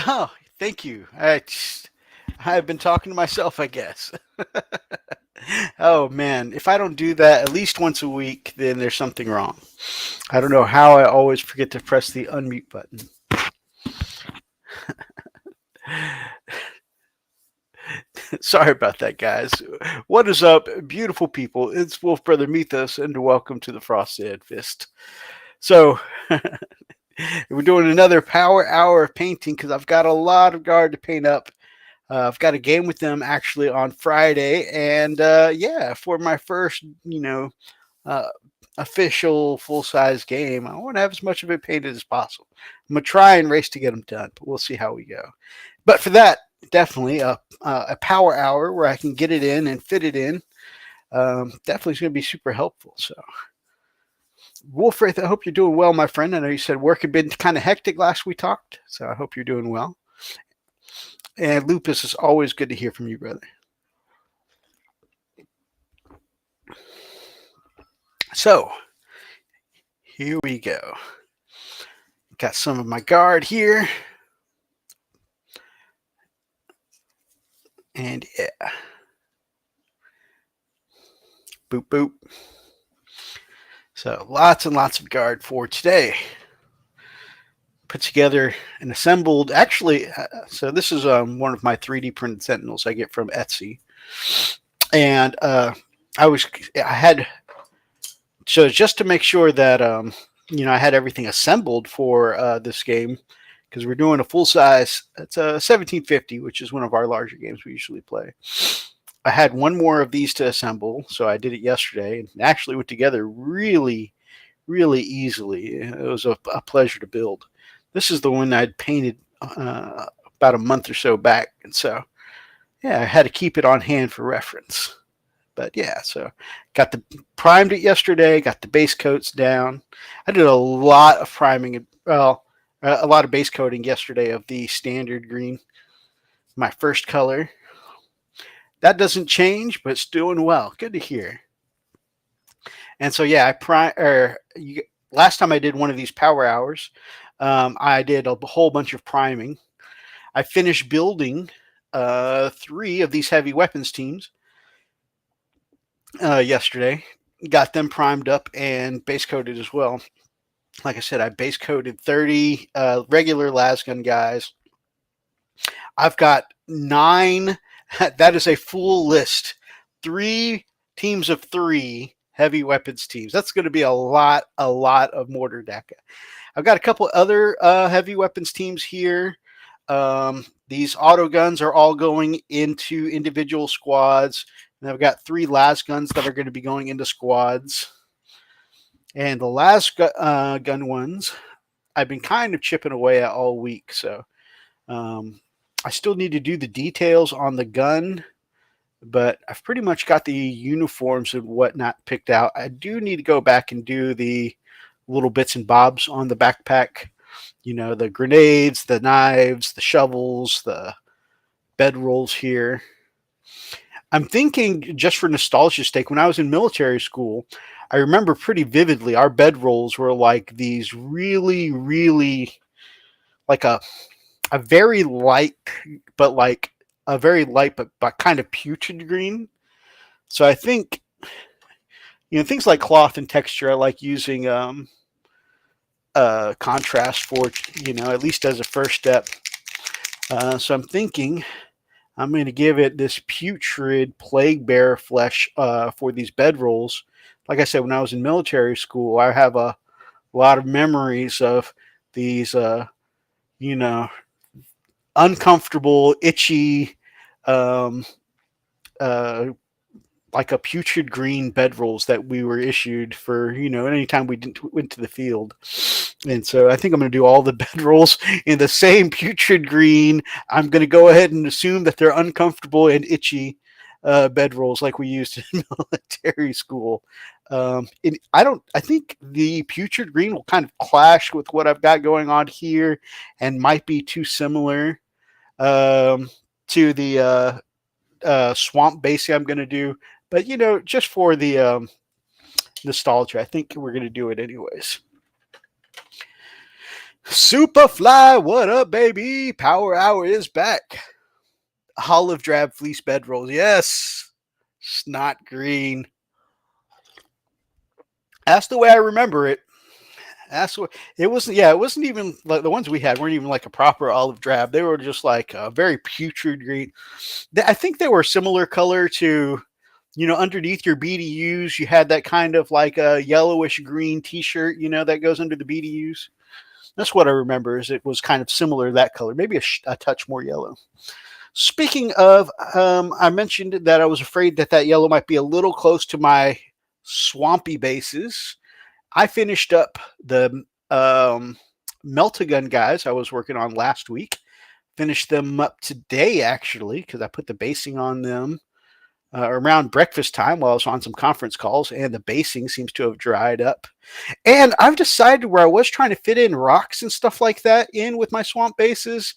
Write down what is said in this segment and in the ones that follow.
Oh, thank you. I've been talking to myself, I guess. Oh man, if I don't do that at least once a week, then there's something wrong. I don't know how I always forget to press the unmute button. Sorry about that, guys. What is up, beautiful people? It's Wolf Brother Mythos, and welcome to the Frosted Fist. So, we're doing another power hour of painting because I've got a lot of guard to paint up. I've got a game with them actually on Friday, and yeah, for my first, uh, official full size game, I want to have as much of it painted as possible. I'm gonna try and race to get them done, but we'll see how we go. But for that, definitely a power hour where I can get it in and fit it in. Definitely is going to be super helpful. So, Wolfraith, I hope you're doing well, my friend. I know you said work had been kind of hectic last we talked, so I hope you're doing well. And Lupus, is always good to hear from you, brother. So, here we go. Got some of my guard here. And yeah. Boop, boop. So, lots and lots of guard for today. Put together and assembled. Actually, so this is one of my 3D printed Sentinels I get from Etsy. And I had, so just to make sure that, I had everything assembled for this game, because we're doing a full size. It's a 1750, which is one of our larger games we usually play. I had one more of these to assemble, so I did it yesterday, and actually went together really, really easily. It was a pleasure to build. This is the one I'd painted about a month or so back, and so yeah, I had to keep it on hand for reference. But yeah, so primed it yesterday, got the base coats down. I did a lot of priming, well, a lot of base coating yesterday of the standard green, my first color. That doesn't change, but it's doing well. Good to hear. And so yeah, last time I did one of these power hours, I did a whole bunch of priming. I finished building 3 of these heavy weapons teams yesterday. Got them primed up and base coated as well. Like I said, I base coated 30 regular lasgun guys. I've got 9. That is a full list. 3 teams of 3 heavy weapons teams. That's going to be a lot of mortar deca. I've got a couple other heavy weapons teams here. These auto guns are all going into individual squads. And I've got 3 las guns that are going to be going into squads. And the last gun ones, I've been kind of chipping away at all week. So I still need to do the details on the gun, but I've pretty much got the uniforms and whatnot picked out. I do need to go back and do the little bits and bobs on the backpack. The grenades, the knives, the shovels, the bedrolls here. I'm thinking, just for nostalgia's sake, when I was in military school, I remember pretty vividly our bedrolls were like these really, really, like a very light, but like a very light, but kind of putrid green. So I think, things like cloth and texture, I like using contrast for, at least as a first step. So I'm thinking I'm going to give it this putrid plague bear flesh for these bedrolls. Like I said, when I was in military school, I have a lot of memories of these, uncomfortable, itchy, um, like a putrid green bedrolls that we were issued for, anytime we went to the field. And so I think I'm going to do all the bedrolls in the same putrid green. I'm going to go ahead and assume that they're uncomfortable and itchy bedrolls like we used in military school. I think the putrid green will kind of clash with what I've got going on here and might be too similar to the swamp basing I'm going to do. But, just for the nostalgia, I think we're going to do it anyways. Superfly, what up, baby? Power Hour is back. Olive drab fleece bedrolls. Yes. Snot green. That's the way I remember it. That's what it wasn't. Yeah, it wasn't even like the ones we had weren't even like a proper olive drab. They were just like a very putrid green. I think they were similar color to, underneath your BDUs, you had that kind of like a yellowish green T-shirt, that goes under the BDUs. That's what I remember. Is it was kind of similar to that color, maybe a touch more yellow. Speaking of, I mentioned that I was afraid that yellow might be a little close to my swampy bases. I finished up the Melt-A-Gun guys I was working on last week. Finished them up today, actually, because I put the basing on them around breakfast time while I was on some conference calls, and the basing seems to have dried up. And I've decided where I was trying to fit in rocks and stuff like that in with my swamp bases,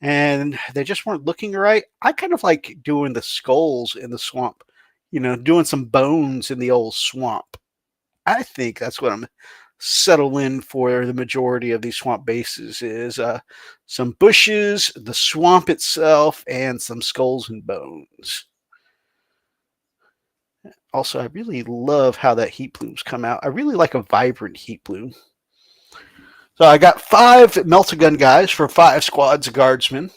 and they just weren't looking right. I kind of like doing the skulls in the swamp, doing some bones in the old swamp. I think that's what I'm settling for the majority of these swamp bases is some bushes, the swamp itself, and some skulls and bones. Also, I really love how that heat plumes come out. I really like a vibrant heat plume. So I got 5 Melt-A-Gun guys for 5 squads of guardsmen.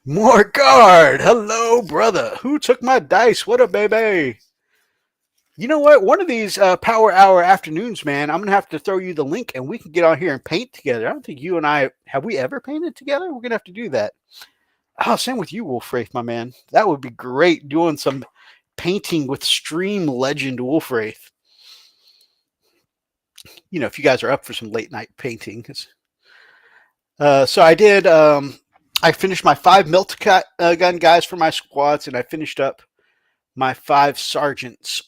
More guard! Hello, brother. Who took my dice? What a baby! You know what? One of these Power Hour afternoons, man, I'm going to have to throw you the link and we can get on here and paint together. I don't think you and I, have we ever painted together? We're going to have to do that. Oh, same with you, Wolfwraith, my man. That would be great, doing some painting with Stream Legend Wolfwraith. If you guys are up for some late night painting. So I did, I finished my 5 Melt-A-Gun guys for my squads, and I finished up my 5 sergeants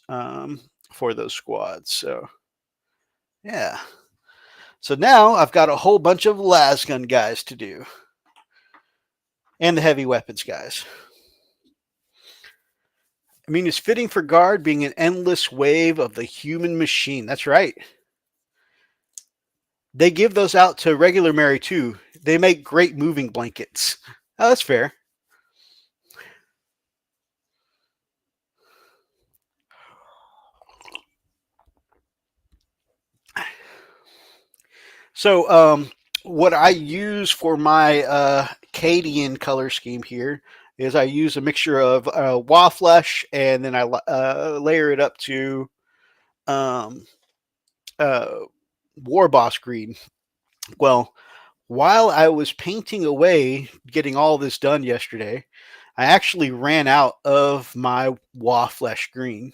for those squads. So, yeah. So now I've got a whole bunch of lasgun guys to do. And the heavy weapons guys. I mean, it's fitting for guard being an endless wave of the human machine. That's right. They give those out to regular Mary too. They make great moving blankets. Oh, that's fair. So, what I use for my Cadian color scheme here is I use a mixture of Waflesh, and then I layer it up to War Boss green. Well, while I was painting away, getting all this done yesterday, I actually ran out of my Waflesh green.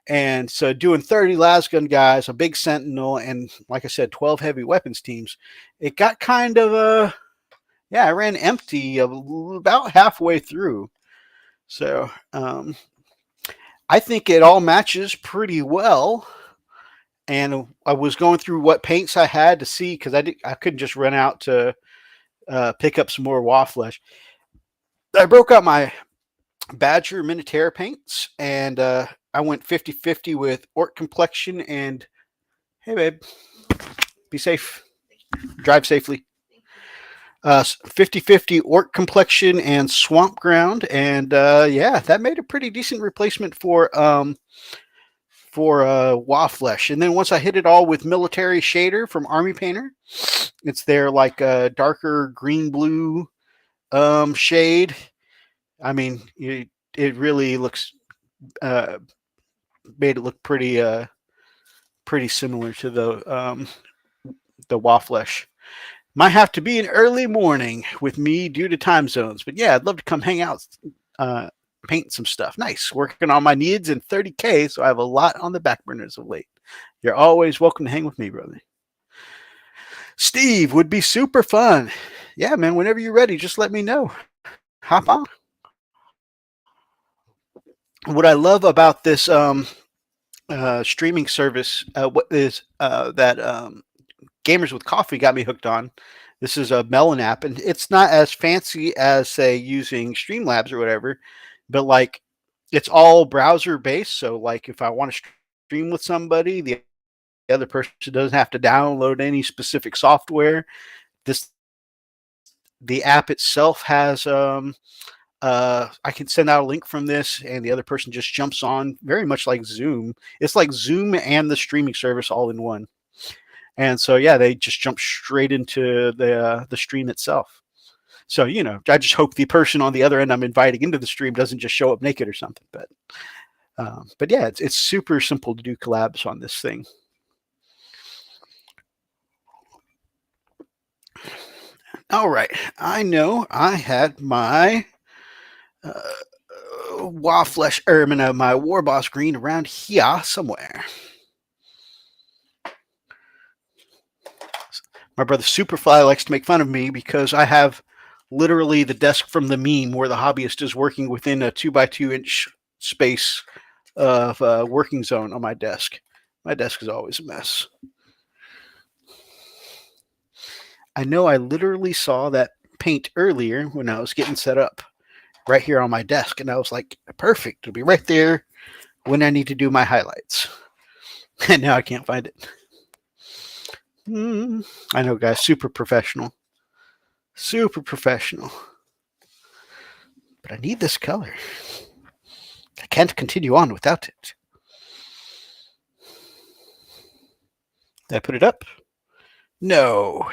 And so doing 30 lasgun guys, a big sentinel, and like I said, 12 heavy weapons teams, it got kind of I ran empty about halfway through. So I think it all matches pretty well. And I was going through what paints I had to see, because I couldn't just run out to pick up some more Waflesh. I broke out my Badger Minotaur paints, and I went 50-50 with Orc complexion and, hey babe, be safe, drive safely. 50-50 Orc complexion and Swamp Ground, and yeah, that made a pretty decent replacement for Waflesh. And then once I hit it all with Military Shader from Army Painter, it's their like darker green blue shade. I mean, it really looks made it look pretty similar to the Waflesh. Might have to be an early morning with me due to time zones, but yeah, I'd love to come hang out, paint some stuff. Nice, working on my needs in 30K, so I have a lot on the back burners of late. You're always welcome to hang with me, brother. Steve, would be super fun. Yeah, man, whenever you're ready, just let me know. Hop on. What I love about this streaming service, what is that Gamers with Coffee got me hooked on. This is a Melon app, and it's not as fancy as, say, using Streamlabs or whatever, but like it's all browser based. So like if I want to stream with somebody, the other person doesn't have to download any specific software. This the app itself has I can send out a link from this, and the other person just jumps on, very much like Zoom. It's like Zoom and the streaming service all in one. And so, yeah, they just jump straight into the stream itself. So, I just hope the person on the other end I'm inviting into the stream doesn't just show up naked or something. But yeah, it's super simple to do collabs on this thing. All right, I know I had my Waflesh Ermina, my War Boss green around here somewhere. My brother Superfly likes to make fun of me because I have literally the desk from the meme where the hobbyist is working within a 2x2 inch space of working zone on my desk. My desk is always a mess. I know I literally saw that paint earlier when I was getting set up right here on my desk, and I was like, perfect, it'll be right there when I need to do my highlights. And now I can't find it. I know, guys, super professional. Super professional. But I need this color. I can't continue on without it. Did I put it up? No.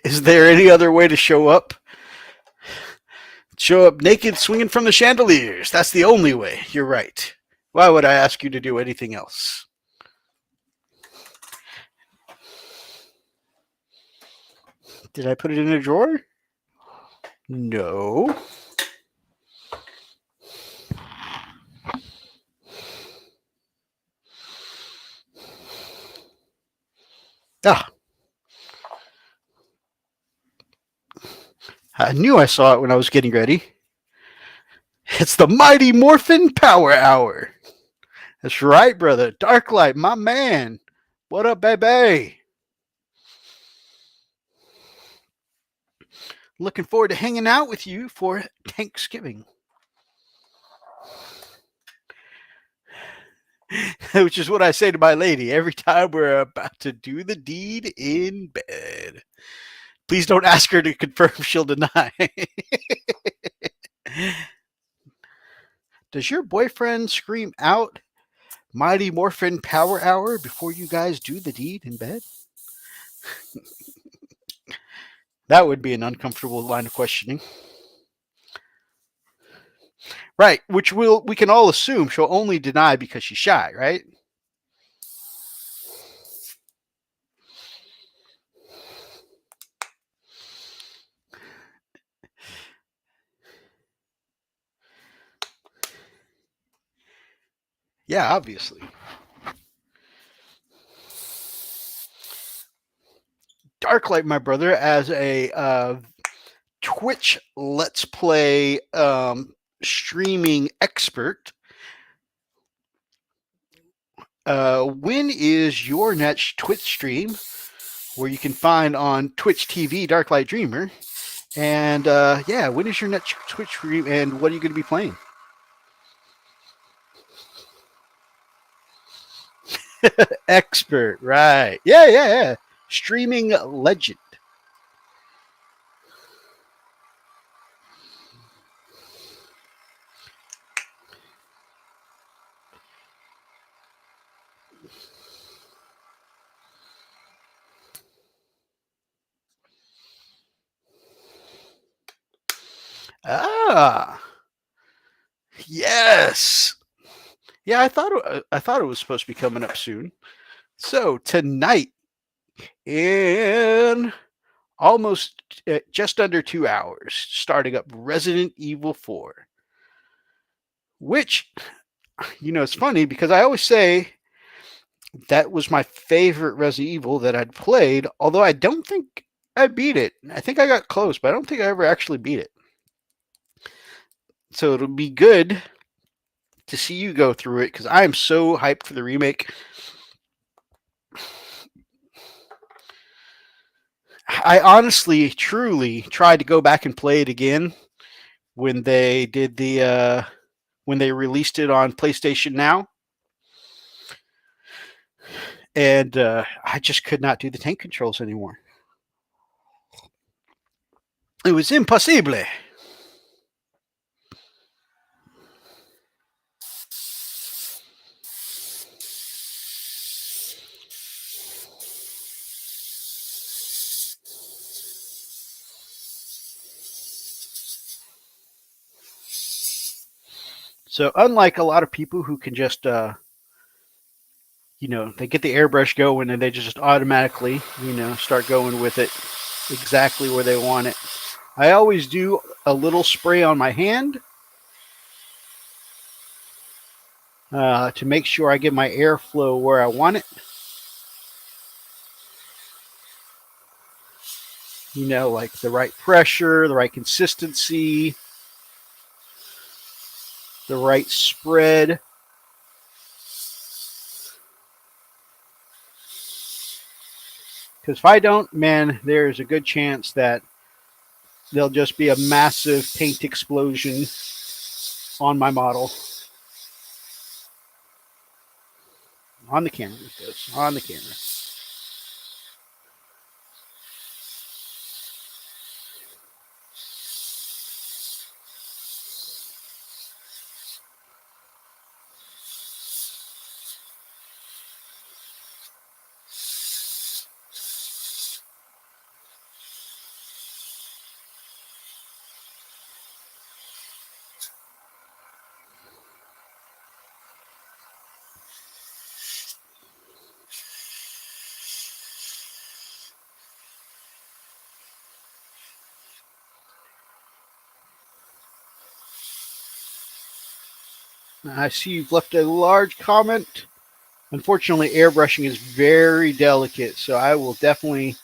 Is there any other way to show up? Show up naked swinging from the chandeliers. That's the only way. You're right. Why would I ask you to do anything else? Did I put it in a drawer? No. Ah. I knew I saw it when I was getting ready. It's the Mighty Morphin Power Hour. That's right, brother. Darklight, my man. What up, baby? Looking forward to hanging out with you for Thanksgiving. Which is what I say to my lady every time we're about to do the deed in bed. Please don't ask her to confirm, she'll deny. Does your boyfriend scream out Mighty Morphin Power Hour before you guys do the deed in bed? That would be an uncomfortable line of questioning. Right, which we can all assume she'll only deny because she's shy, right? Yeah, obviously. Darklight, my brother, as a Twitch Let's Play streaming expert, when is your next Twitch stream where you can find on Twitch TV Darklight Dreamer? And yeah, when is your next Twitch stream and what are you going to be playing? Expert, right. Yeah. Streaming legend. Ah, yes. Yeah, I thought it was supposed to be coming up soon. So tonight, in almost just under 2 hours, starting up Resident Evil 4, which, it's funny because I always say that was my favorite Resident Evil that I'd played, although I don't think I beat it. I think I got close, but I don't think I ever actually beat it. So it'll be good to see you go through it because I am so hyped for the remake. I honestly, truly tried to go back and play it again when they did the when they released it on PlayStation Now, and I just could not do the tank controls anymore. It was impossible. So unlike a lot of people who can just they get the airbrush going and they just automatically start going with it exactly where they want it. I always do a little spray on my hand to make sure I get my airflow where I want it. Like the right pressure, the right consistency, the right spread. Because if I don't, man, there's a good chance that there'll just be a massive paint explosion on my model. On the camera, it goes. On the camera. I see you've left a large comment. Unfortunately, airbrushing is very delicate, so I will definitely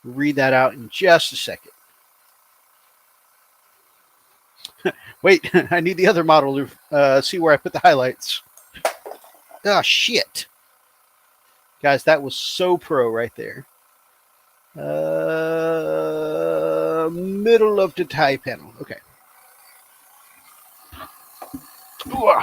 read that out in just a second. Wait, I need the other model to see where I put the highlights. Oh, shit. Guys, that was so pro right there. Middle of the tie panel. Okay. Ooh.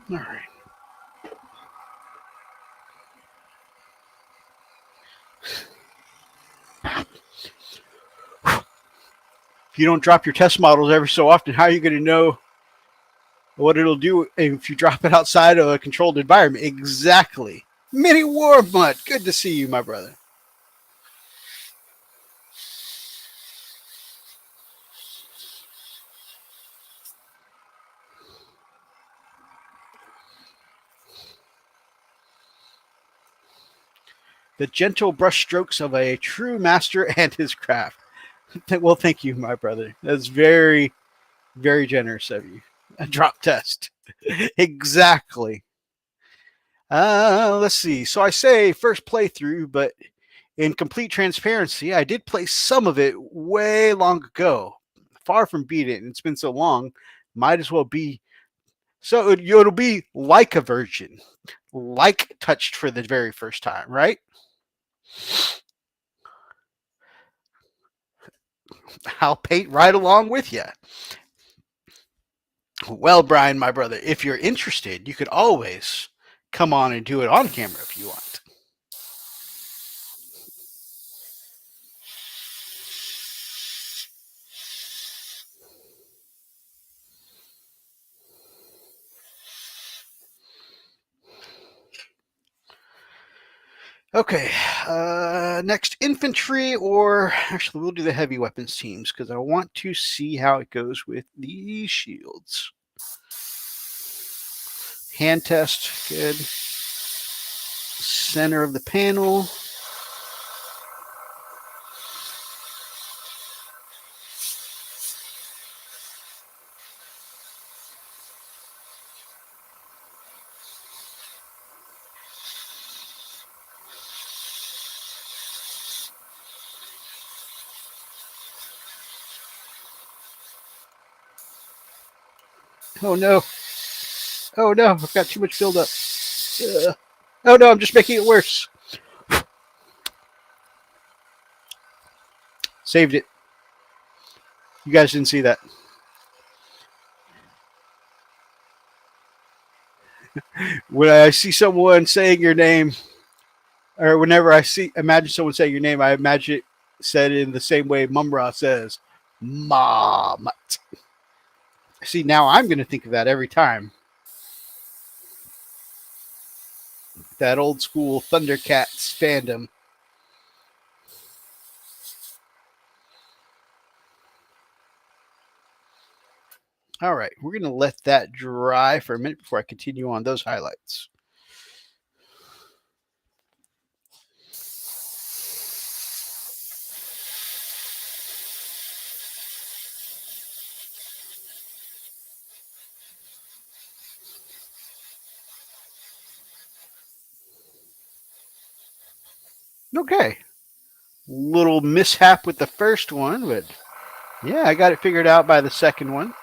All right. If you don't drop your test models every so often, how are you going to know what it'll do if you drop it outside of a controlled environment? Exactly. Mini War Mutt, good to see you, my brother. The gentle brushstrokes of a true master and his craft. Well, thank you, my brother. That's very, very generous of you. A drop test. Exactly. Let's see. So I say first playthrough, but in complete transparency, I did play some of it way long ago. Far from beat it, and it's been so long, might as well be. So it'll be like a virgin, like touched for the very first time, right? I'll paint right along with you. Well, Brian, my brother, if you're interested, you could always come on and do it on camera if you want. Okay, next infantry, or actually we'll do the heavy weapons teams because I want to see how it goes with the shields. Hand test, good. Center of the panel. Oh no. Oh no, I've got too much buildup. Oh no, I'm just making it worse. Saved it. You guys didn't see that. When I see someone saying your name, or whenever imagine someone saying your name, I imagine it said in the same way Mumra says, Mom. See, now I'm going to think of that every time. That old school Thundercats fandom. All right, we're going to let that dry for a minute before I continue on those highlights. Okay. Little mishap with the first one, but yeah, I got it figured out by the second one.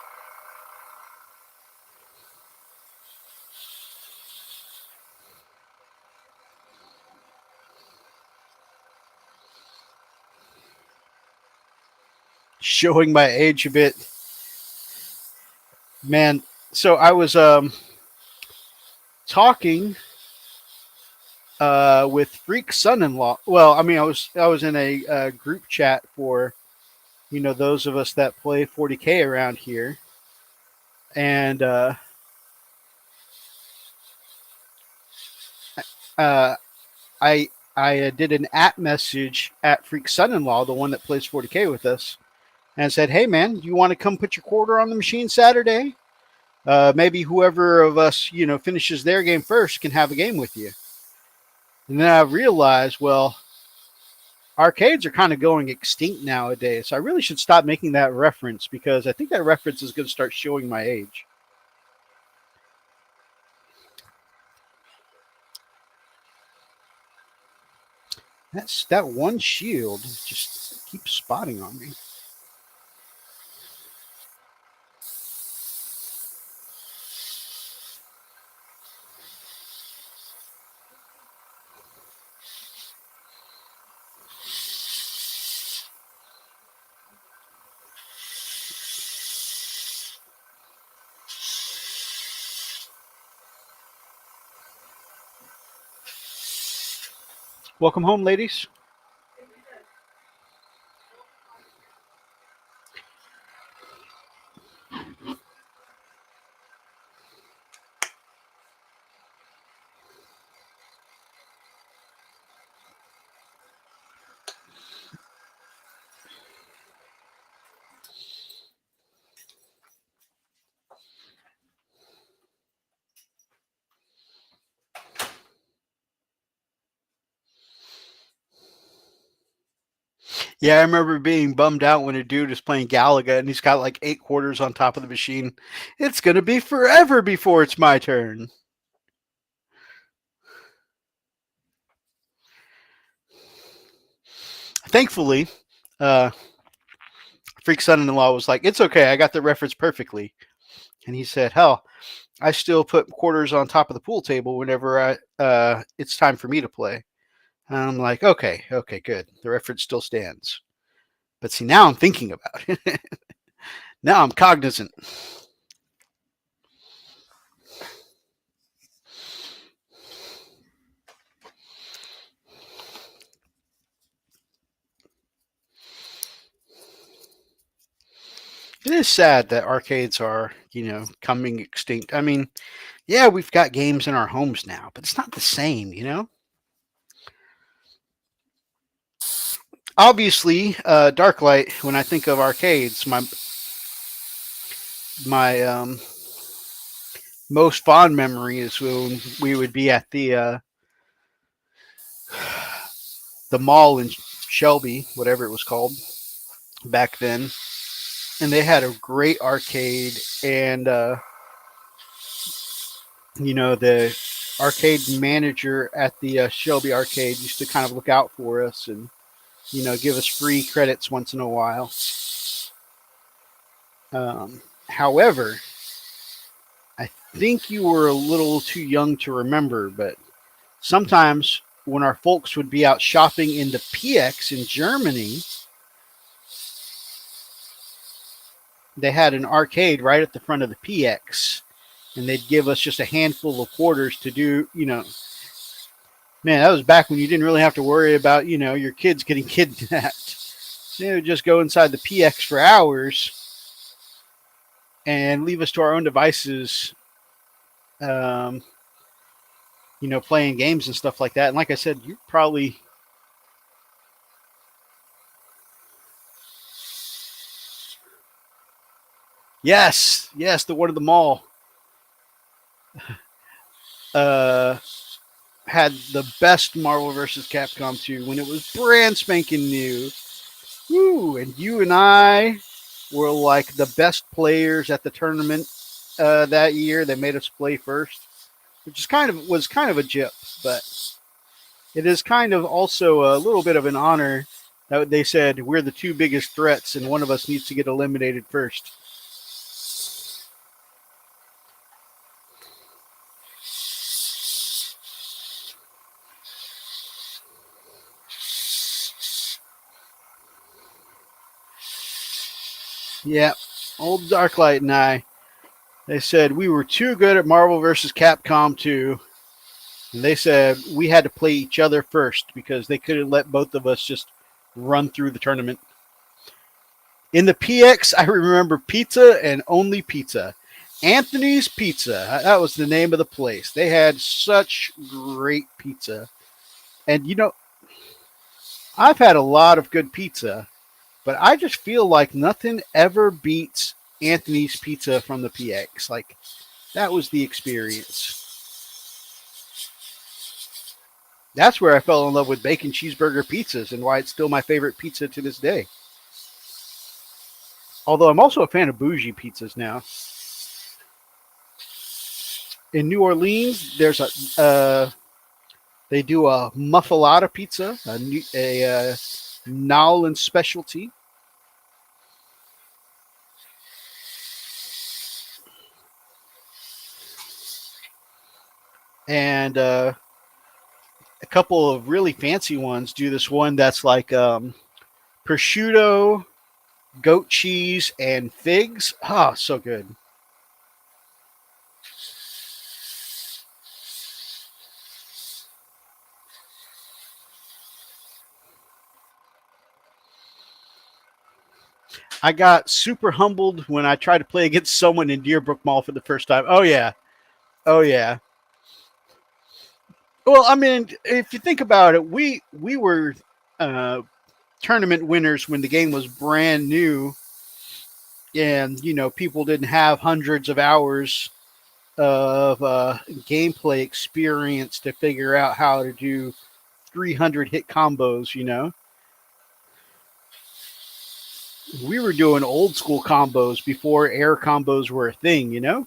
Showing my age a bit. Man, so I was talking with Freak Son-in-Law. Well, I mean, I was in a group chat for those of us that play 40K around here, and uh, I did an at message at Freak Son-in-Law, the one that plays 40K with us, and said, "Hey man, you want to come put your quarter on the machine Saturday? Maybe whoever of us finishes their game first can have a game with you." And then I realized, well, arcades are kind of going extinct nowadays. So I really should stop making that reference because I think that reference is going to start showing my age. That one shield just keeps spotting on me. Welcome home, ladies. Yeah, I remember being bummed out when a dude is playing Galaga and he's got like 8 quarters on top of the machine. It's going to be forever before it's my turn. Thankfully, uh, Freak Son-in-Law was like, "It's okay, I got the reference perfectly." And he said, "Hell, I still put quarters on top of the pool table whenever it's time for me to play." And I'm like, "Okay, okay, good. The reference still stands." But see, now I'm thinking about it. Now I'm cognizant. It is sad that arcades are, coming extinct. I mean, yeah, we've got games in our homes now, but it's not the same. Obviously, Darklight. When I think of arcades, my most fond memory is when we would be at the mall in Shelby, whatever it was called back then, and they had a great arcade. And the arcade manager at the Shelby arcade used to kind of look out for us and give us free credits once in a while. However, I think you were a little too young to remember, but sometimes when our folks would be out shopping in the PX in Germany, they had an arcade right at the front of the PX, and they'd give us just a handful of quarters to do. Man, that was back when you didn't really have to worry about, your kids getting kidnapped. They would just go inside the PX for hours and leave us to our own devices, um, playing games and stuff like that. And like I said, you probably. Yes, the one at the mall uh, had the best Marvel vs. Capcom 2 when it was brand spanking new. Woo! And you and I were like the best players at the tournament that year. They made us play first, which is kind of a jip, but it is kind of also a little bit of an honor that they said we're the two biggest threats and one of us needs to get eliminated first. Yeah, old Darklight and I, they said we were too good at Marvel vs. Capcom 2. And they said we had to play each other first because they couldn't let both of us just run through the tournament. In the PX, I remember pizza and only pizza. Anthony's Pizza. That was the name of the place. They had such great pizza. And I've had a lot of good pizza, but I just feel like nothing ever beats Anthony's Pizza from the PX. Like, that was the experience. That's where I fell in love with bacon cheeseburger pizzas and why it's still my favorite pizza to this day. Although I'm also a fan of bougie pizzas now. In New Orleans, there's they do a muffalata pizza, a New Orleans specialty. And a couple of really fancy ones do this one that's like prosciutto, goat cheese, and figs. Ah, so good. I got super humbled when I tried to play against someone in Deerbrook Mall for the first time. Oh yeah, oh yeah. Well, I mean, if you think about it, we were uh, tournament winners when the game was brand new, and people didn't have hundreds of hours of gameplay experience to figure out how to do 300 hit combos. We were doing old school combos before air combos were a thing.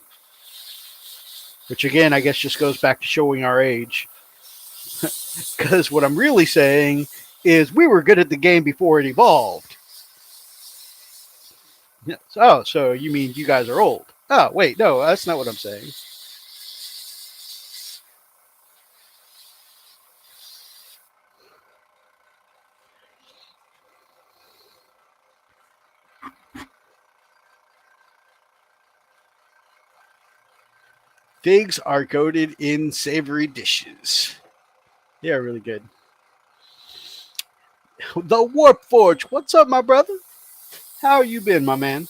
Which again, I guess just goes back to showing our age. Because what I'm really saying is we were good at the game before it evolved. Oh, so you mean you guys are old? Oh, wait, no, that's not what I'm saying. Figs are coated in savory dishes. They are really good. The Warp Forge. What's up, my brother? How you been, my man?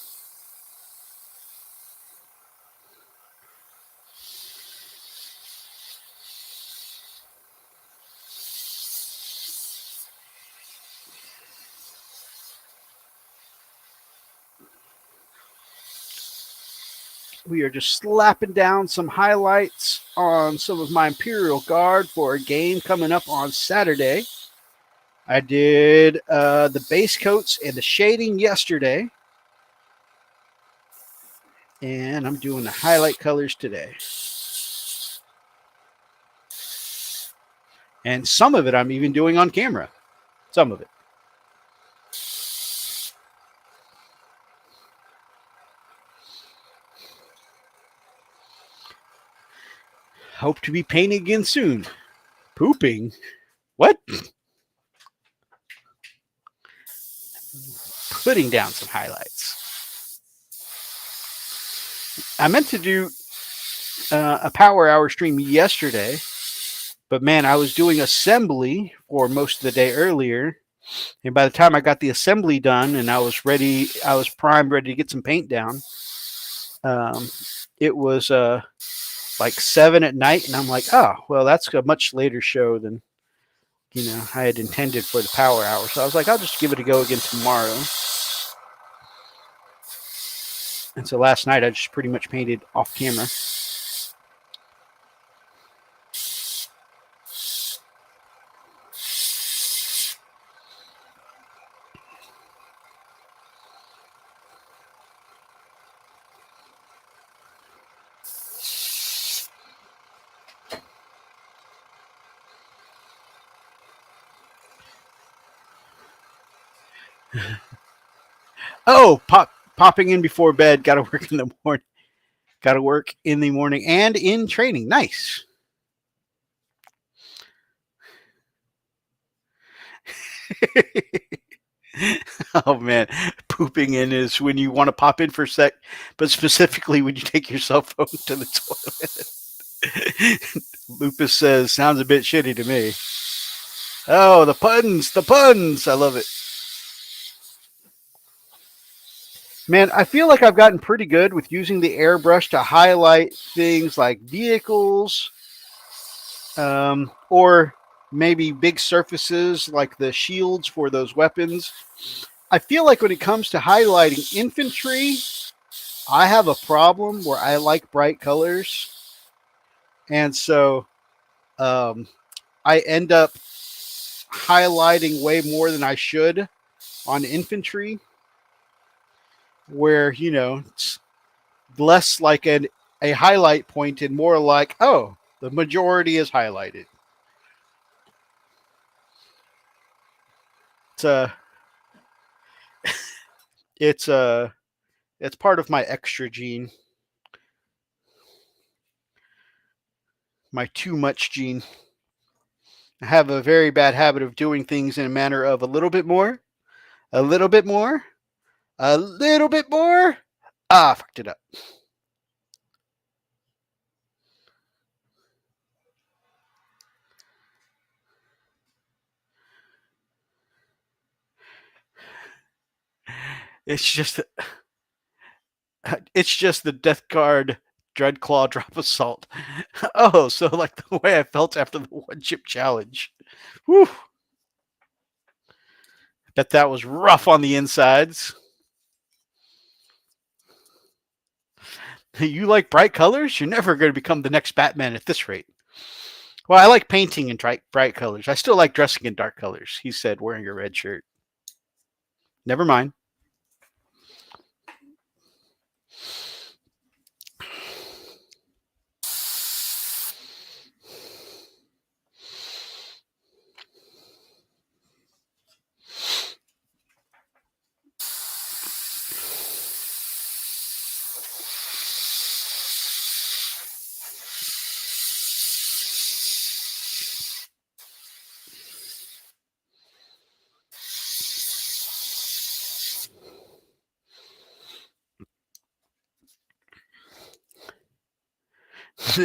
we are just slapping down some highlights on some of my Imperial Guard for a game coming up on Saturday. I did the base coats and the shading yesterday. And I'm doing the highlight colors today. And some of it I'm even doing on camera. Some of it. Hope to be painting again soon. Pooping? What? Putting down some highlights. I meant to do a power hour stream yesterday, but man, I was doing assembly for most of the day earlier, and by the time I got the assembly done and I was ready, I was primed, ready to get some paint down, it was like 7 at night, and I'm like, oh, well, that's a much later show than I had intended for the power hour. So I was like, I'll just give it a go again tomorrow. And so last night I just pretty much painted off camera. Oh, popping in before bed. Got to work in the morning. Got to work in the morning and in training. Nice. Oh man, pooping in is when you want to pop in for a sec, but specifically when you take your cell phone to the toilet. Lupus says, sounds a bit shitty to me. Oh, the puns. I love it. Man, I feel like I've gotten pretty good with using the airbrush to highlight things like vehicles, or maybe big surfaces like the shields for those weapons. I feel like when it comes to highlighting infantry, I have a problem where I like bright colors. And so I end up highlighting way more than I should on infantry, where, it's less like a highlight point and more like, oh, the majority is highlighted. It's part of my extra gene. My too much gene. I have a very bad habit of doing things in a manner of a little bit more, a little bit more, a little bit more. Ah, fucked it up. It's just the Death Guard Dreadclaw drop assault. Oh, so like the way I felt after the one chip challenge. Whew. Bet that was rough on the insides. You like bright colors? You're never going to become the next Batman at this rate. Well, I like painting in bright colors. I still like dressing in dark colors, he said, wearing a red shirt. Never mind.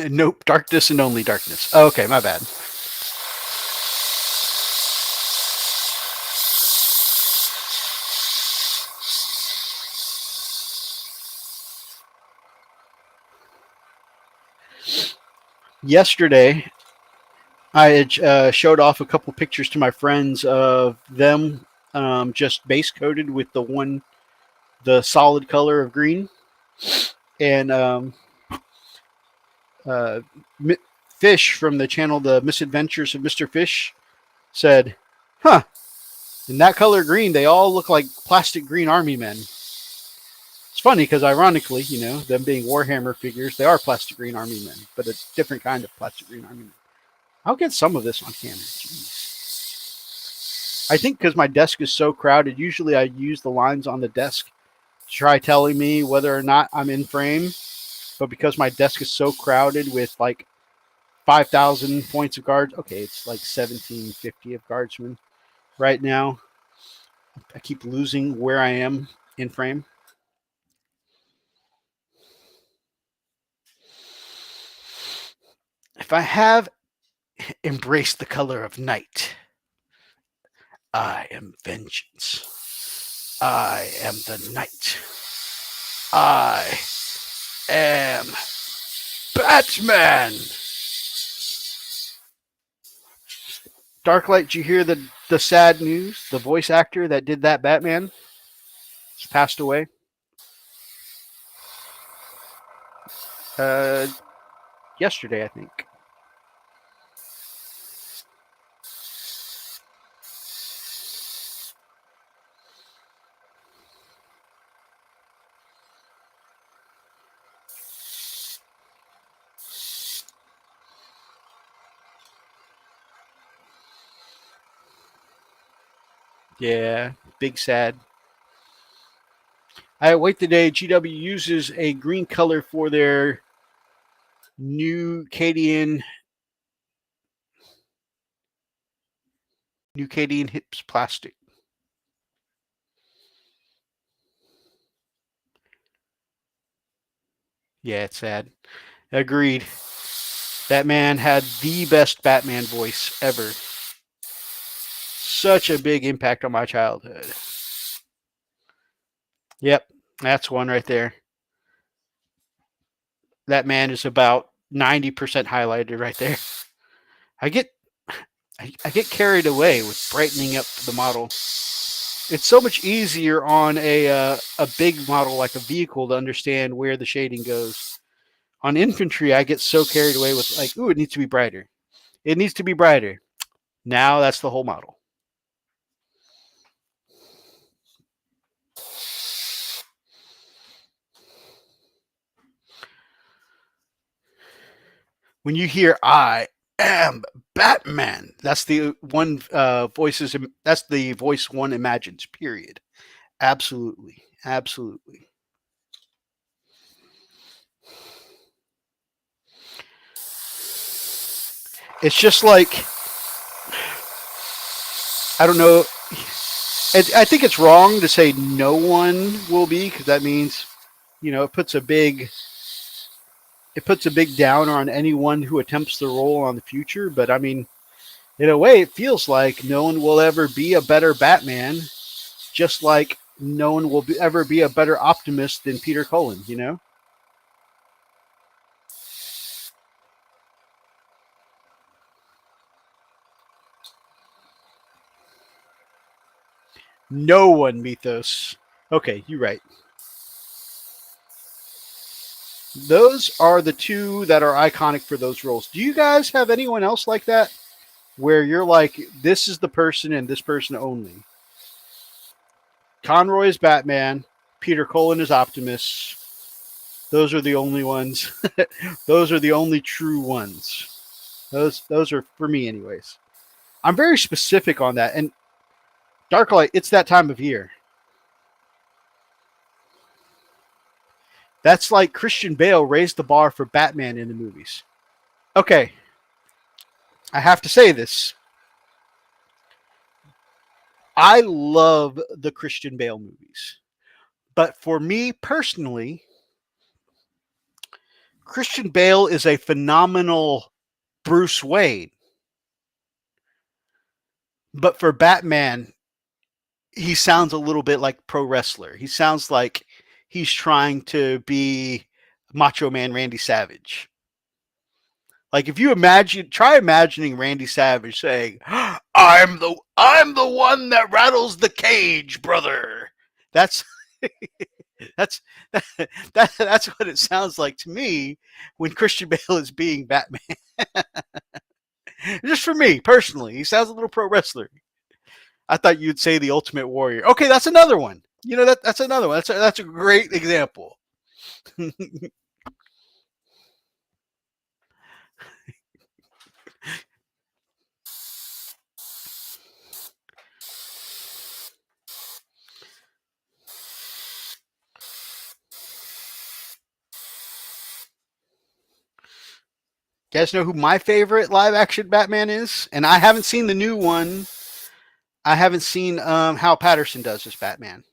Nope, darkness and only darkness. Okay, my bad. Yesterday, I had showed off a couple pictures to my friends of them just base coated with the solid color of green. And uh, Fish from the channel The Misadventures of Mr. Fish said, "Huh, in that color green, they all look like plastic green army men." It's funny because, ironically, them being Warhammer figures, they are plastic green army men, but a different kind of plastic green army men. I'll get some of this on camera. Jeez. I think because my desk is so crowded, usually I use the lines on the desk to try telling me whether or not I'm in frame. But because my desk is so crowded with like 5,000 points of guards, okay, it's like 1,750 of guardsmen right now. I keep losing where I am in frame. If I have embraced the color of night, I am vengeance. I am the night. I am Batman. Darklight, did you hear the sad news? The voice actor that did that Batman has passed away. Yesterday, I think. Yeah, big sad. I wait the day GW uses a green color for their new Cadian hips plastic. Yeah, it's sad. Agreed. That man had the best Batman voice ever. Such a big impact on my childhood. Yep, that's one right there. That man is about 90% highlighted right there. I get carried away with brightening up the model. It's so much easier on a big model like a vehicle to understand where the shading goes. On infantry, I get so carried away with like, ooh, it needs to be brighter. It needs to be brighter. Now that's the whole model. When you hear "I am Batman," that's the one voices. That's the voice one imagines. Period. Absolutely, absolutely. It's just like, I don't know. I think it's wrong to say no one will be, because that means, it puts a big downer on anyone who attempts the role on the future. But I mean, in a way, it feels like no one will ever be a better Batman, just like no one will ever be a better Optimist than Peter Cullen. No one, Mythos. Okay, you're right. Those are the two that are iconic for those roles. Do you guys have anyone else like that, where you're like, this is the person and this person only? Conroy is Batman. Peter Cullen is Optimus. Those are the only ones. Those are the only true ones. Those are for me, anyways. I'm very specific on that. And Darklight, it's that time of year. That's like Christian Bale raised the bar for Batman in the movies. Okay, I have to say this. I love the Christian Bale movies. But for me personally, Christian Bale is a phenomenal Bruce Wayne. But for Batman, he sounds a little bit like pro wrestler. He sounds like he's trying to be Macho Man Randy Savage. Like, if you try imagining Randy Savage saying, I'm the one that rattles the cage, brother." That's That's that's what it sounds like to me when Christian Bale is being Batman. Just for me personally, he sounds a little pro wrestler. I thought you'd say the Ultimate Warrior. Okay, that's another one. You know that's another one. That's a great example. You guys know who my favorite live action Batman is? And I haven't seen the new one. I haven't seen how Patterson does this Batman.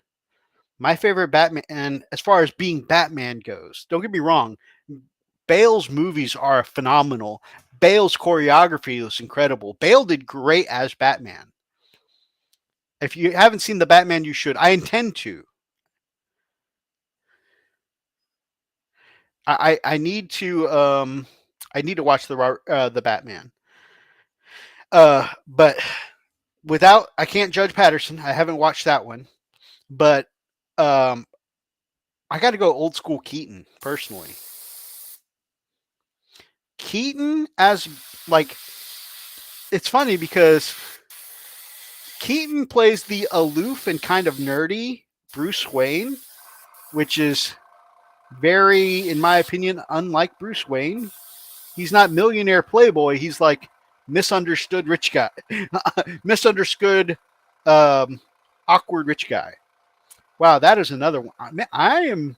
My favorite Batman, as far as being Batman goes, don't get me wrong, Bale's movies are phenomenal. Bale's choreography was incredible. Bale did great as Batman. If you haven't seen the Batman, you should. I intend to. I need to I need to watch the Batman. But without I can't judge Patterson. I haven't watched that one, but um, I got to go old school Keaton personally. Keaton as like it's funny because Keaton plays the aloof and kind of nerdy Bruce Wayne, which is very, in my opinion, unlike Bruce Wayne. He's not millionaire playboy. He's like misunderstood rich guy, misunderstood awkward rich guy. Wow, that is another one. I am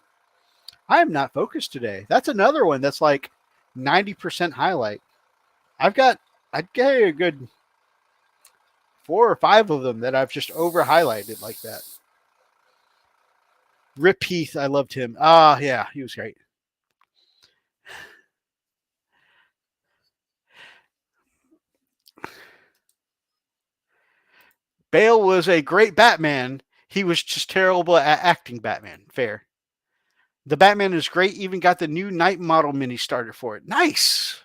not focused today. That's another one that's like 90% highlight. I'd get a good 4 or 5 of them that I've just over highlighted like that. Rip Heath, I loved him. Yeah, he was great. Bale was a great Batman. He was just terrible at acting Batman. Fair. The Batman is great. Even got the new Night Model mini started for it. Nice.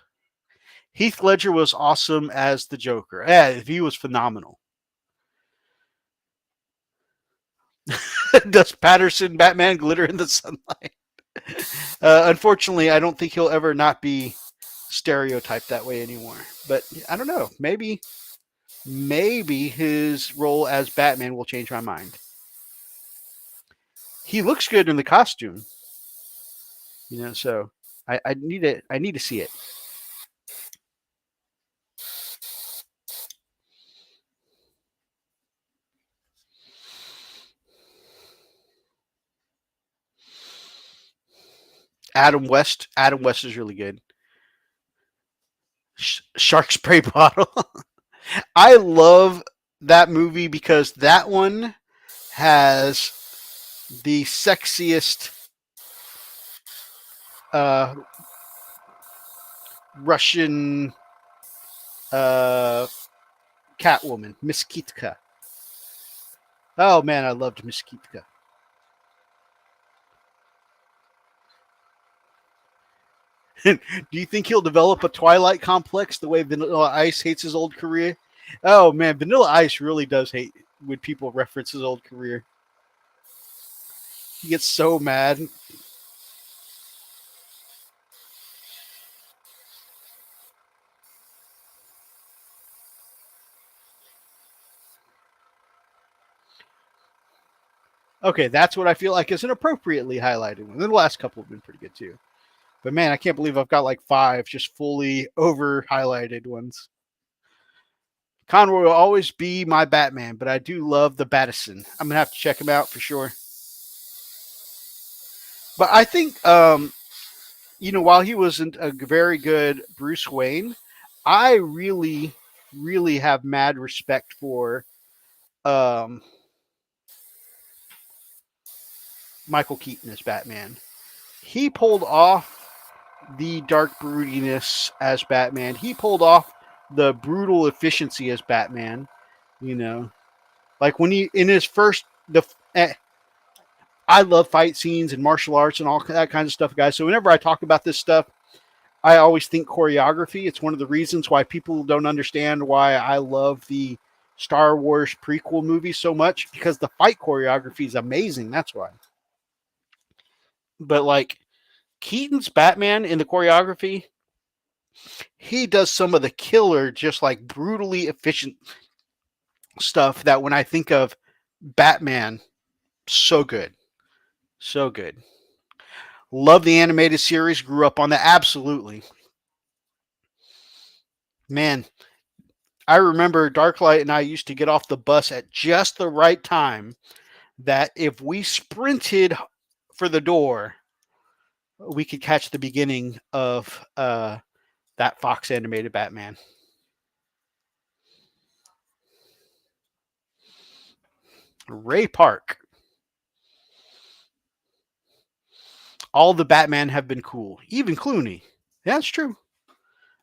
Heath Ledger was awesome as the Joker. Yeah, he was phenomenal. Does Patterson Batman glitter in the sunlight? Unfortunately, I don't think he'll ever not be stereotyped that way anymore. But I don't know. Maybe his role as Batman will change my mind. He looks good in the costume, so I need to see it. Adam West is really good. Shark spray bottle. I love that movie because that one has the sexiest Russian Catwoman, Miss Kitka. Oh man, I loved Miss Kitka. Do you think he'll develop a Twilight complex the way Vanilla Ice hates his old career? Oh man, Vanilla Ice really does hate when people reference his old career. He gets so mad. Okay, that's what I feel like is an appropriately highlighted one. The last couple have been pretty good too. But man, I can't believe I've got like 5 just fully over highlighted ones. Conroy will always be my Batman, but I do love the Battison. I'm gonna have to check him out for sure. But I think, while he wasn't a very good Bruce Wayne, I really, really have mad respect for um, Michael Keaton as Batman. He pulled off the dark broodiness as Batman. He pulled off the brutal efficiency as Batman. Like when he in his first I love fight scenes and martial arts and all that kind of stuff, guys. So whenever I talk about this stuff, I always think choreography. It's one of the reasons why people don't understand why I love the Star Wars prequel movies so much, because the fight choreography is amazing. That's why. but like Keaton's Batman in the choreography, he does some of the killer, just like brutally efficient stuff that when I think of Batman, so good. So good. Love the animated series, grew up on that. Absolutely. Man, I remember Darklight and I used to get off the bus at just the right time that if we sprinted for the door, we could catch the beginning of that Fox animated Batman. Ray Park. All the Batman have been cool, even Clooney. Yeah, that's true.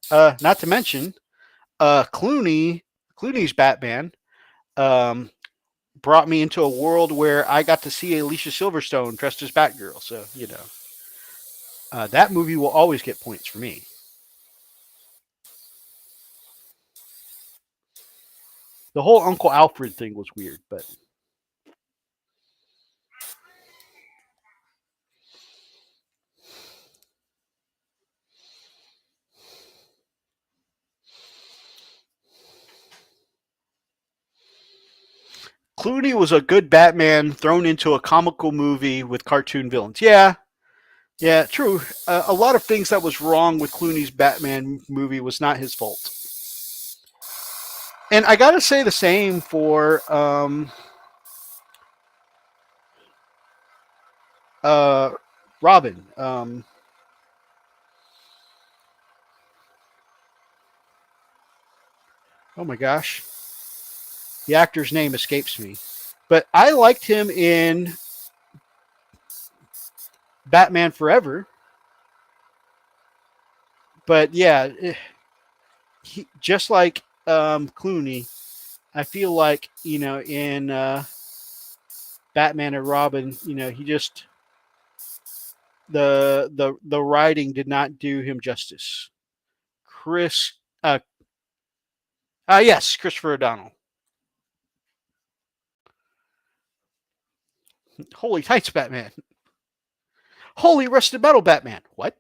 Not to mention, Clooney's Batman um, brought me into a world where I got to see Alicia Silverstone dressed as Batgirl. So that movie will always get points for me. The whole Uncle Alfred thing was weird, but Clooney was a good Batman thrown into a comical movie with cartoon villains. Yeah, yeah, true. A lot of things that was wrong with Clooney's Batman movie was not his fault. And I gotta say the same for uh, Robin. Oh my gosh, the actor's name escapes me. But I liked him in Batman Forever. But yeah, just like Clooney, I feel like in Batman and Robin, he just the writing did not do him justice. Chris, yes, Christopher O'Donnell. Holy tights, Batman. Holy rusted metal, Batman. What?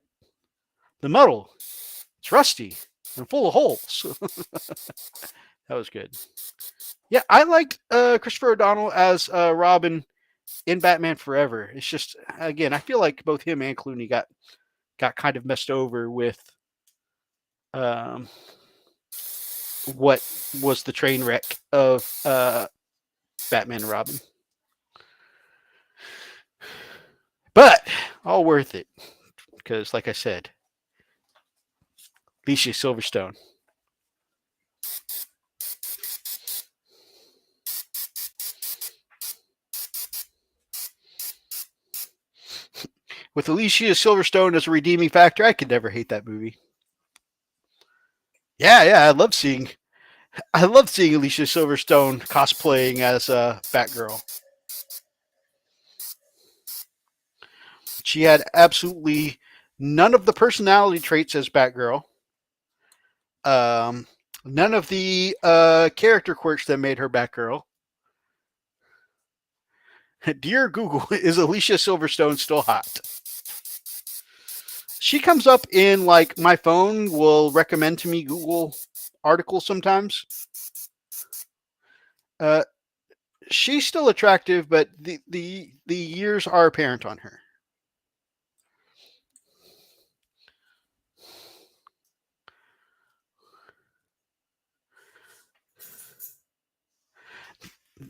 The metal. It's rusty and full of holes. That was good. Yeah, I liked Christopher O'Donnell as Robin in Batman Forever. It's just, again, I feel like both him and Clooney got kind of messed over with um, what was the train wreck of Batman and Robin. But all worth it because, like I said, Alicia Silverstone. With Alicia Silverstone as a redeeming factor, I could never hate that movie. Yeah, I love seeing Alicia Silverstone cosplaying as Batgirl. She had absolutely none of the personality traits as Batgirl. Um, None of the character quirks that made her Batgirl. Dear Google, is Alicia Silverstone still hot? She comes up in like my phone will recommend to me Google articles sometimes. Uh, she's still attractive, but the years are apparent on her.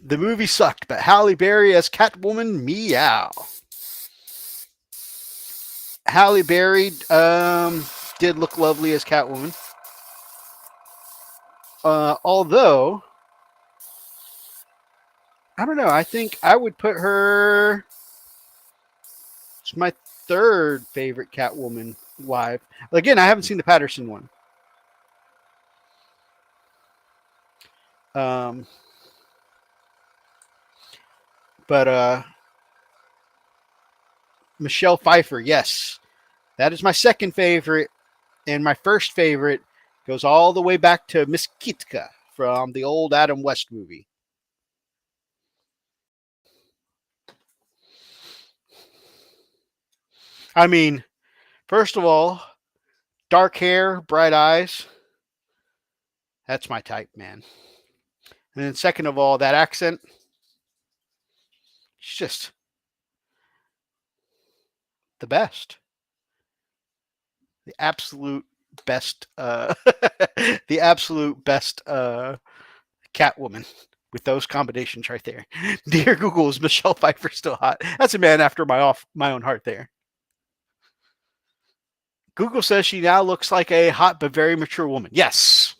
The movie sucked, but Halle Berry as Catwoman, meow. Halle Berry did look lovely as Catwoman. Although, I don't know. I think I would put her. It's my third favorite Catwoman live. Again, I haven't seen the Patterson one. Um, but Michelle Pfeiffer, yes, that is my second favorite, and my first favorite goes all the way back to Miss Kitka from the old Adam West movie. I mean, first of all, dark hair, bright eyes. That's my type, man. And then second of all, that accent. It's just the best. The absolute best. The absolute best Catwoman with those combinations right there. Dear Google, is Michelle Pfeiffer still hot? That's a man after my own heart there. Google says she now looks like a hot but very mature woman. Yes.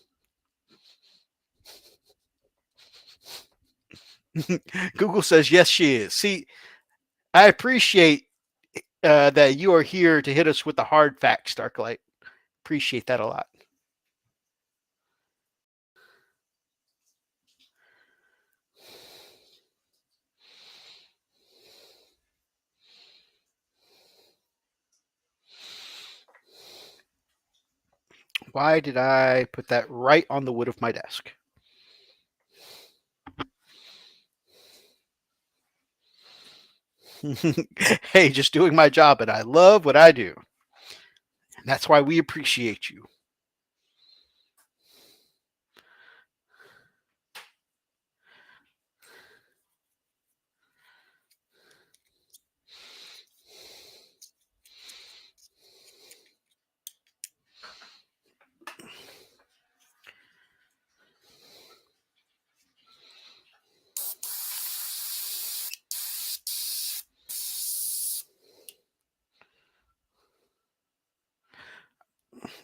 Google says yes, she is. See, I appreciate that you are here to hit us with the hard facts, Darklight. Appreciate that a lot. Why did I put that right on the wood of my desk? Hey, just doing my job, and I love what I do. And that's why we appreciate you.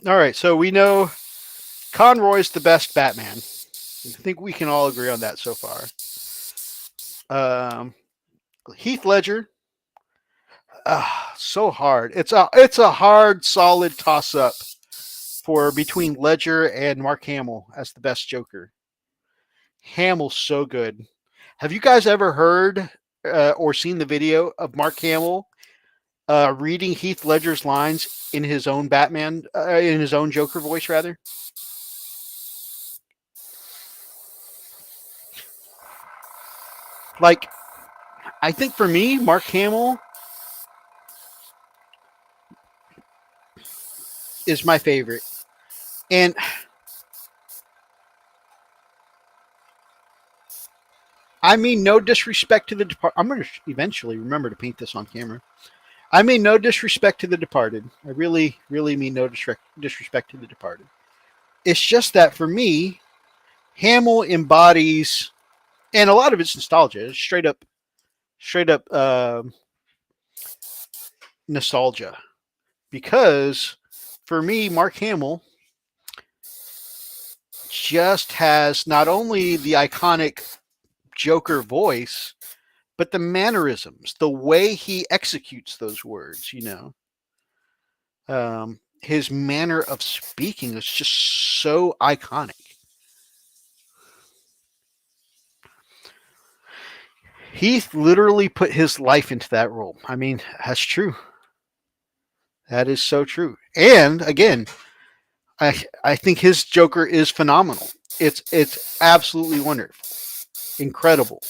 All right, so we know Conroy's the best Batman. I think we can all agree on that so far. Heath Ledger, so hard. It's a hard, solid toss up for between Ledger and Mark Hamill as the best Joker. Hamill's so good. Have you guys ever heard or seen the video of Mark Hamill reading Heath Ledger's lines in his own Batman, in his own Joker voice, rather? Like, I think for me, Mark Hamill is my favorite. And I mean no disrespect to the Departed. I'm going to eventually remember to paint this on camera. I mean no disrespect to the Departed. I really, really mean no disrespect to the Departed. It's just that for me, Hamill embodies, and a lot of it's nostalgia. It's straight up nostalgia. Because for me, Mark Hamill just has not only the iconic Joker voice, but the mannerisms, the way he executes those words, his manner of speaking is just so iconic. Heath literally put his life into that role. I mean, that's true. That is so true. And again, I think his Joker is phenomenal. It's absolutely wonderful, incredible.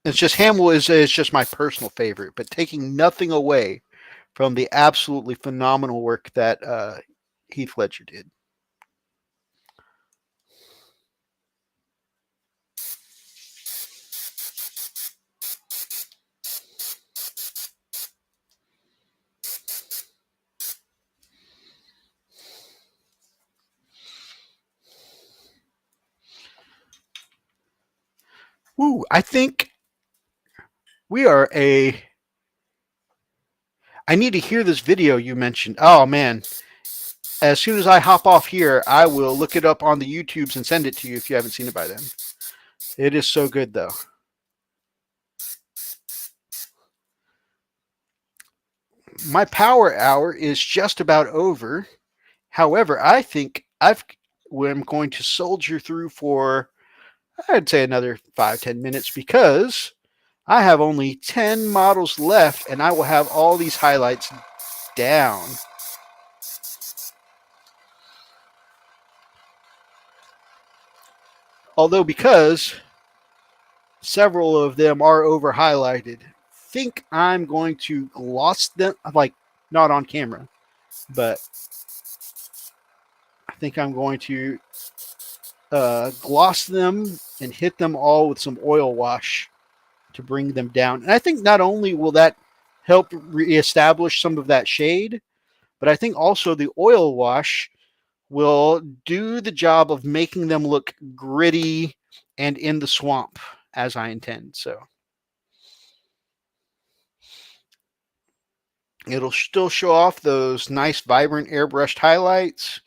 It's just Hamill is just my personal favorite, but taking nothing away from the absolutely phenomenal work that Heath Ledger did. Woo! I think we are a. I need to hear this video you mentioned. Oh man! As soon as I hop off here, I will look it up on the YouTubes and send it to you if you haven't seen it by then. It is so good though. My power hour is just about over. However, I think I'm going to soldier through for, I'd say, another 5-10 minutes because I have only 10 models left and I will have all these highlights down. Although because several of them are over highlighted. Think I'm going to gloss them, like not on camera, but I think I'm going to gloss them and hit them all with some oil wash to bring them down. And I think not only will that help reestablish some of that shade, but I think also the oil wash will do the job of making them look gritty and in the swamp as I intend. So it'll still show off those nice, vibrant airbrushed highlights,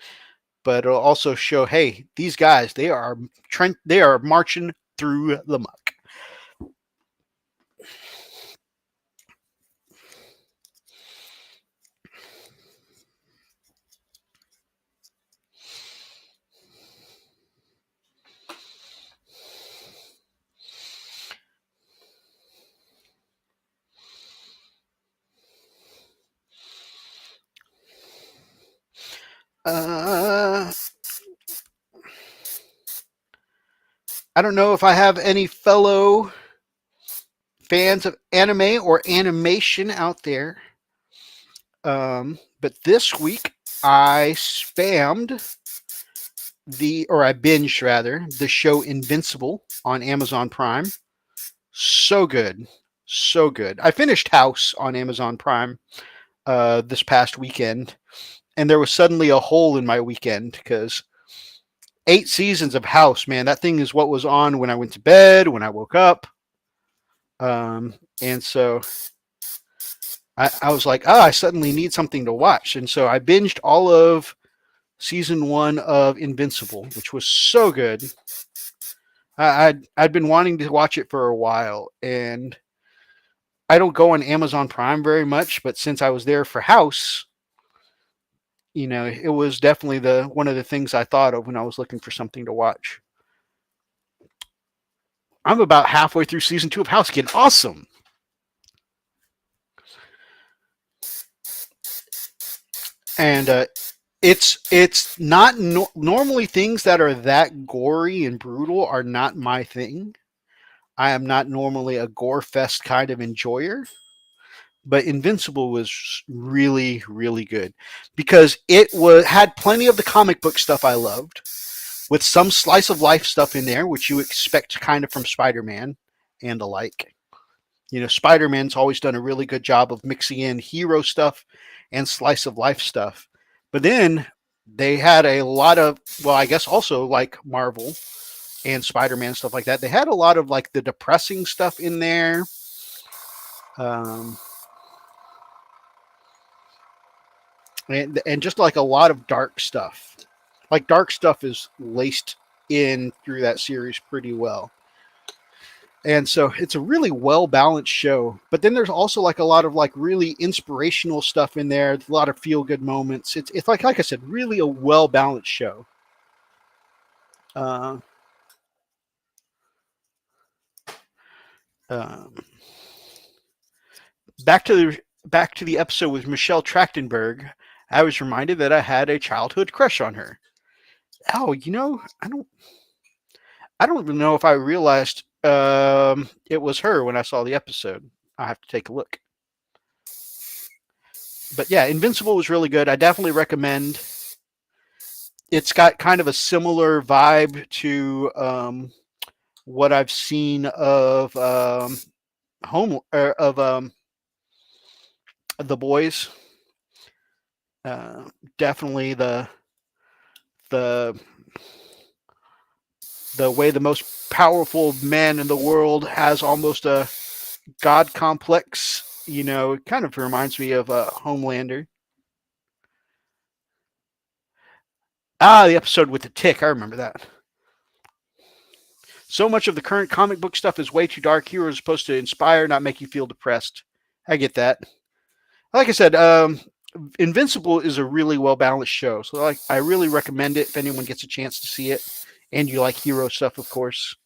but it'll also show, hey, these guys, they are marching through the muck. I don't know if I have any fellow fans of anime or animation out there. But this week I I binged rather, the show Invincible on Amazon Prime. So good. So good. I finished House on Amazon Prime this past weekend, and there was suddenly a hole in my weekend because 8 seasons of House, man, that thing is what was on when I went to bed, when I woke up. And so I was like, I suddenly need something to watch. And so I binged all of season 1 of Invincible, which was so good. I'd been wanting to watch it for a while, and I don't go on Amazon Prime very much, but since I was there for House, it was definitely one of the things I thought of when I was looking for something to watch. I'm about halfway through season 2 of House again. Awesome. And it's not normally things that are that gory and brutal are not my thing. I am not normally a gore fest kind of enjoyer, but Invincible was really, really good because it had plenty of the comic book stuff I loved, with some slice of life stuff in there, which you expect kind of from Spider-Man and the like. Spider-Man's always done a really good job of mixing in hero stuff and slice of life stuff. But then they had a lot of, well, I guess also like Marvel and Spider-Man stuff like that. They had a lot of like the depressing stuff in there. And just like a lot of dark stuff. Like dark stuff is laced in through that series pretty well. And so it's a really well balanced show. But then there's also like a lot of like really inspirational stuff in there. A lot of feel good moments. It's like I said, really a well balanced show. Back to the episode with Michelle Trachtenberg. I was reminded that I had a childhood crush on her. Oh, I don't even know if I realized it was her when I saw the episode. I have to take a look. But yeah, Invincible was really good. I definitely recommend. It's got kind of a similar vibe to what I've seen of The Boys. Definitely the way the most powerful man in the world has almost a god complex. It kind of reminds me of Homelander. The episode with the tick. I remember that. So much of the current comic book stuff is way too dark. Heroes are supposed to inspire, not make you feel depressed. I get that. Like I said, Invincible is a really well-balanced show. So I really recommend it if anyone gets a chance to see it. And you like hero stuff, of course.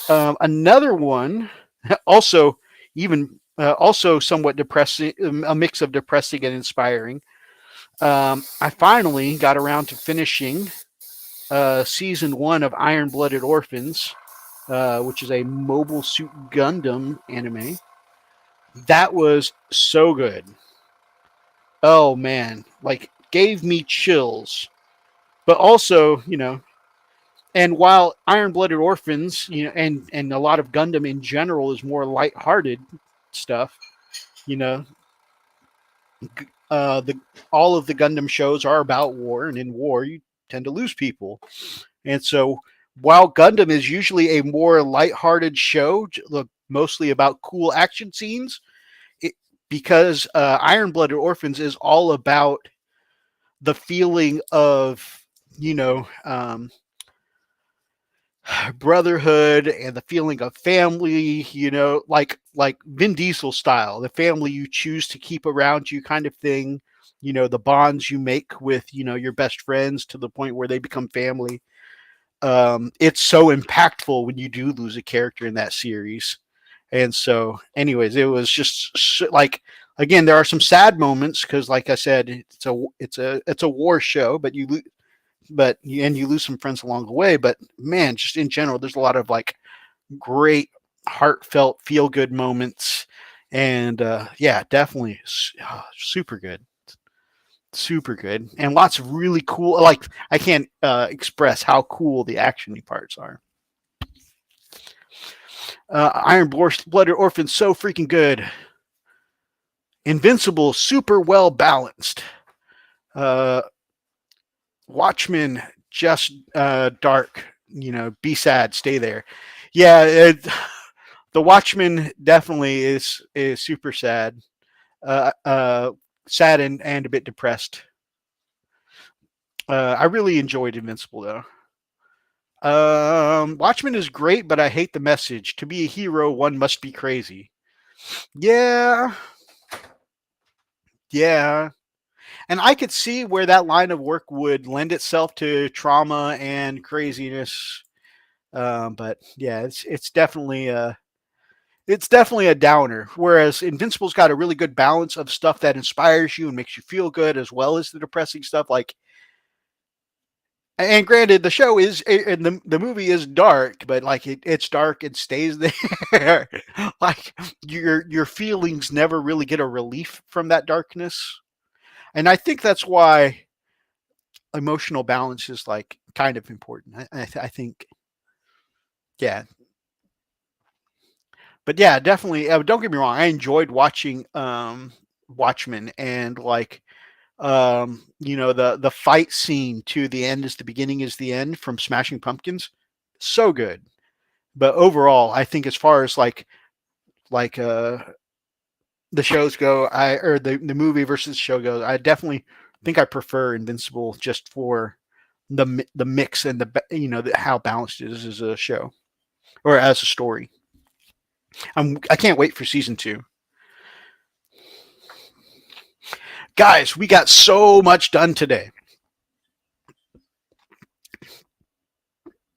Another one, also somewhat depressing, a mix of depressing and inspiring. I finally got around to finishing season 1 of Iron-Blooded Orphans. which is a Mobile Suit Gundam anime. That was so good. Oh man, like gave me chills. But also, and while Iron Blooded Orphans, and a lot of Gundam in general is more lighthearted stuff, you know, the all of the Gundam shows are about war, and in war you tend to lose people. And so while Gundam is usually a more lighthearted show, look mostly about cool action scenes, it, because Iron Blooded Orphans is all about the feeling of you know um, brotherhood and the feeling of family, like Vin Diesel style, the family you choose to keep around you kind of thing, the bonds you make with, your best friends to the point where they become family. It's so impactful when you do lose a character in that series. And so, anyways, it was just like, again, there are some sad moments because, like I said, it's a war show, but you lose some friends along the way. But man, just in general, there's a lot of like great, heartfelt, feel good moments, and yeah, definitely super good, super good, and lots of really cool. Like I can't express how cool the action parts are. Iron Blooded Orphan, so freaking good. Invincible, super well balanced. Uh, Watchmen, just dark. Be sad, stay there. Yeah, the Watchmen definitely is super sad. Sad and a bit depressed. I really enjoyed Invincible though. Watchmen is great, but I hate the message. To be a hero, one must be crazy. Yeah, yeah. And I could see where that line of work would lend itself to trauma and craziness. But yeah, it's definitely a downer. Whereas Invincible's got a really good balance of stuff that inspires you and makes you feel good, as well as the depressing stuff. Like, and granted, the show is and the movie is dark, but like it's dark and stays there. Like your feelings never really get a relief from that darkness, and I think that's why emotional balance is like kind of important. I think, yeah, but yeah, definitely. Don't get me wrong. I enjoyed watching Watchmen, and like the fight scene to the end is the beginning is the end from Smashing Pumpkins. So good. But overall, I think as far as like the shows go, or the movie versus the show goes, I definitely think I prefer Invincible just for the mix and how balanced it is as a show or as a story. I can't wait for season 2. Guys, we got so much done today.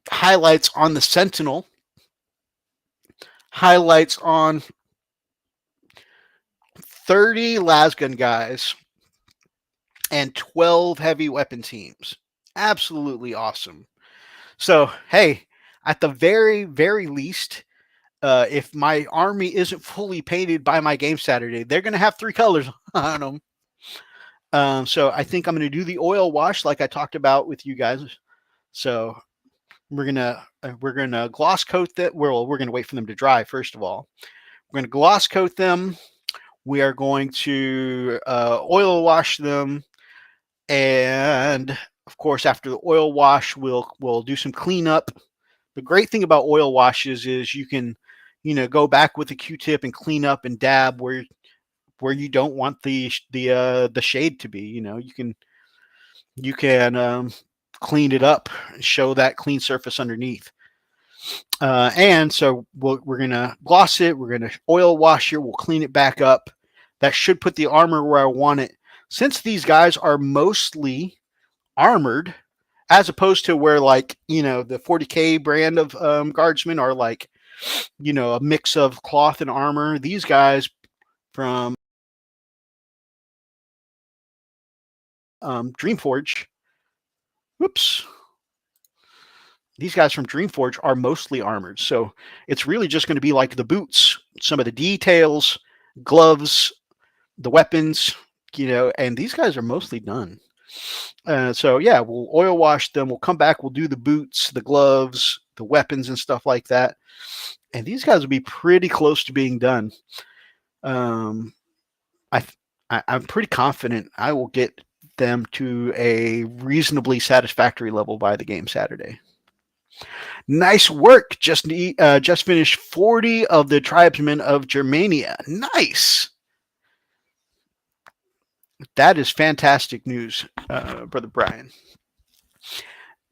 Highlights on the Sentinel, highlights on 30 lasgun guys, and 12 heavy weapon teams. Absolutely awesome. So, hey, at the very, very least, if my army isn't fully painted by my game Saturday, they're going to have 3 colors on them. So I think I'm going to do the oil wash like I talked about with you guys. So we're gonna gloss coat that. We're gonna wait for them to dry first of all. We're gonna gloss coat them. We are going to oil wash them, and of course, after the oil wash, we'll do some cleanup. The great thing about oil washes is you can, go back with a Q-tip and clean up and dab where you don't want the shade to be. You can clean it up, show that clean surface underneath. And so we're gonna gloss it. We're gonna oil wash it. We'll clean it back up. That should put the armor where I want it. Since these guys are mostly armored, as opposed to where the 40K brand of guardsmen are like a mix of cloth and armor. These guys from Dreamforge. Whoops. these guys from Dreamforge are mostly armored. So it's really just going to be like the boots, some of the details, gloves, the weapons, and these guys are mostly done. So yeah, we'll oil wash them. We'll come back. We'll do the boots, the gloves, the weapons, and stuff like that. And these guys will be pretty close to being done. Um, I'm pretty confident I will get them to a reasonably satisfactory level by the game Saturday. Nice work. Just finished 40 of the tribesmen of Germania. Nice. That is fantastic news, Brother Brian.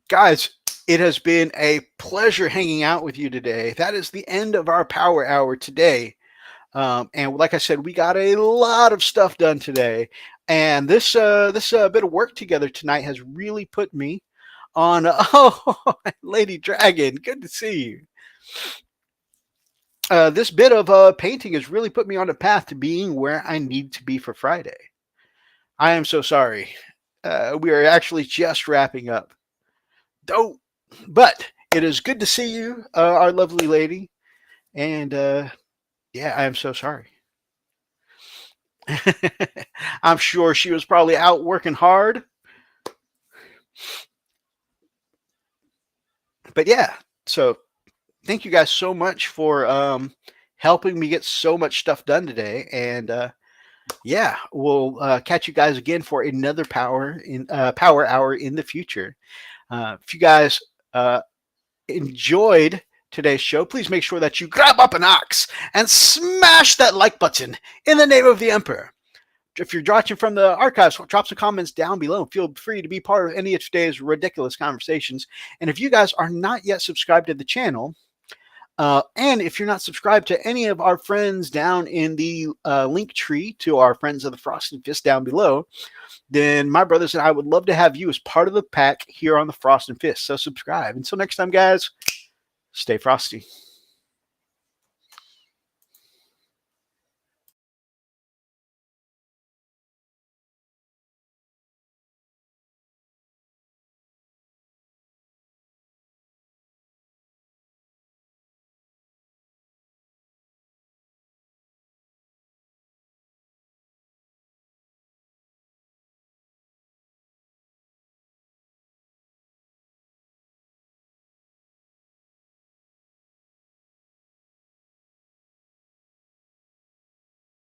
Guys, it has been a pleasure hanging out with you today. That is the end of our Power Hour today. And like I said, we got a lot of stuff done today. And this bit of work together tonight has really put me on. Oh, Lady Dragon, good to see you. This bit of painting has really put me on a path to being where I need to be for Friday. I am so sorry. We are actually just wrapping up. But it is good to see you, our lovely lady. And yeah, I am so sorry. I'm sure she was probably out working hard. But yeah, so thank you guys so much for helping me get so much stuff done today. And yeah, we'll catch you guys again for another Power Hour in the future. If you guys enjoyed today's show, please make sure that you grab up an axe and smash that like button in the name of the Emperor. If you're watching from the archives, drop some comments down below. Feel free to be part of any of today's ridiculous conversations. And if you guys are not yet subscribed to the channel, and if you're not subscribed to any of our friends down in the link tree to our friends of the Frosted Fist down below, then my brothers and I would love to have you as part of the pack here on the Frost and Fist. So subscribe. Until next time, guys, stay frosty.